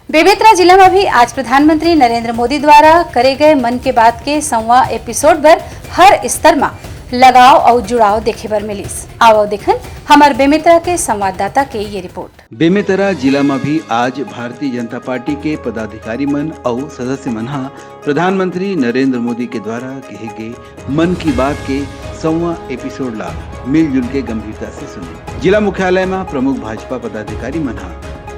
बेमेतरा जिला में भी आज प्रधानमंत्री नरेंद्र मोदी द्वारा करे गए मन की बात के 100वां एपिसोड पर हर स्तर में लगाव और जुड़ाव देखे बर मिलिस। आओ देखन हमार बेमेतरा के संवाददाता के ये रिपोर्ट। बेमेतरा जिला में भी आज भारतीय जनता पार्टी के पदाधिकारी मन और सदस्य मन प्रधानमंत्री नरेंद्र मोदी के द्वारा कहे गए मन की बात के 100वां एपिसोड ला मिलजुल के गंभीरता से सुने। जिला मुख्यालय में प्रमुख भाजपा पदाधिकारी मन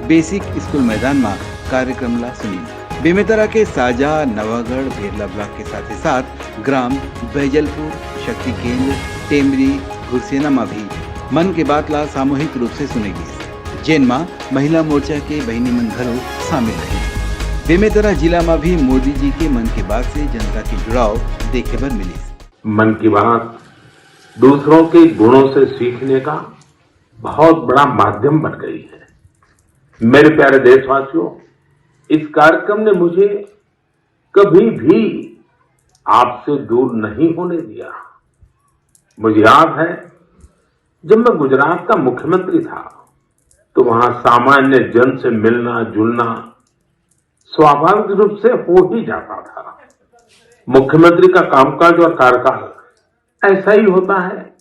बेसिक स्कूल मैदान में कार्यक्रम ला सुनी। बेमेतरा के साजा, नवागढ़, भेरला ब्लॉक के साथ ही साथ ग्राम बैजलपुर, शक्ति केंद्र, टेमरी, घुरसेना में भी मन की बात ला सामूहिक रूप से सुनेगी, जिन में महिला मोर्चा के बहनी मन घरों शामिल रही। बेमेतरा जिला में भी मोदी जी के मन की बात से जनता की जुड़ाव देखे बर मिली। मन की बात दूसरों के गुणों से सीखने का बहुत बड़ा माध्यम बन गई है। मेरे प्यारे देशवासियों, इस कार्यक्रम ने मुझे कभी भी आपसे दूर नहीं होने दिया। मुझे याद है जब मैं गुजरात का मुख्यमंत्री था तो वहां सामान्य जन से मिलना जुलना स्वाभाविक रूप से हो ही जाता था। मुख्यमंत्री का कामकाज और कार्यकाल ऐसा ही होता है,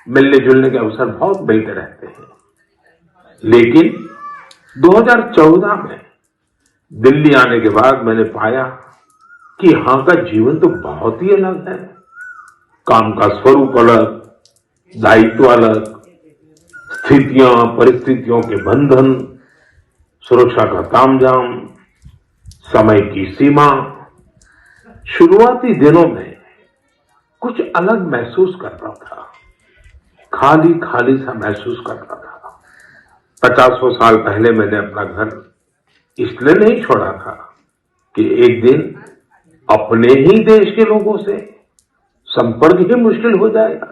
मिलने जुलने के अवसर बहुत मिलते रहते हैं। लेकिन 2014 में दिल्ली आने के बाद मैंने पाया कि यहां का जीवन तो बहुत ही अलग है। काम का स्वरूप अलग, दायित्व अलग, स्थितियां परिस्थितियों के बंधन, सुरक्षा का तामझाम, समय की सीमा। शुरुआती दिनों में कुछ अलग महसूस करता था, खाली खाली सा महसूस करता था। 50 साल पहले मैंने अपना घर इसलिए नहीं छोड़ा था कि एक दिन अपने ही देश के लोगों से संपर्क ही मुश्किल हो जाएगा।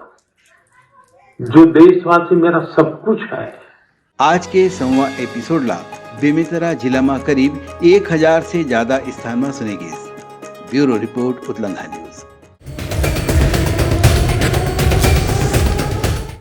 जो देशवासी मेरा सब कुछ है। आज के 100वां एपिसोड ला बेमेतरा जिला में करीब 1000 से ज्यादा स्थान में सुनेगी। ब्यूरो रिपोर्ट, उतलंगा न्यूज।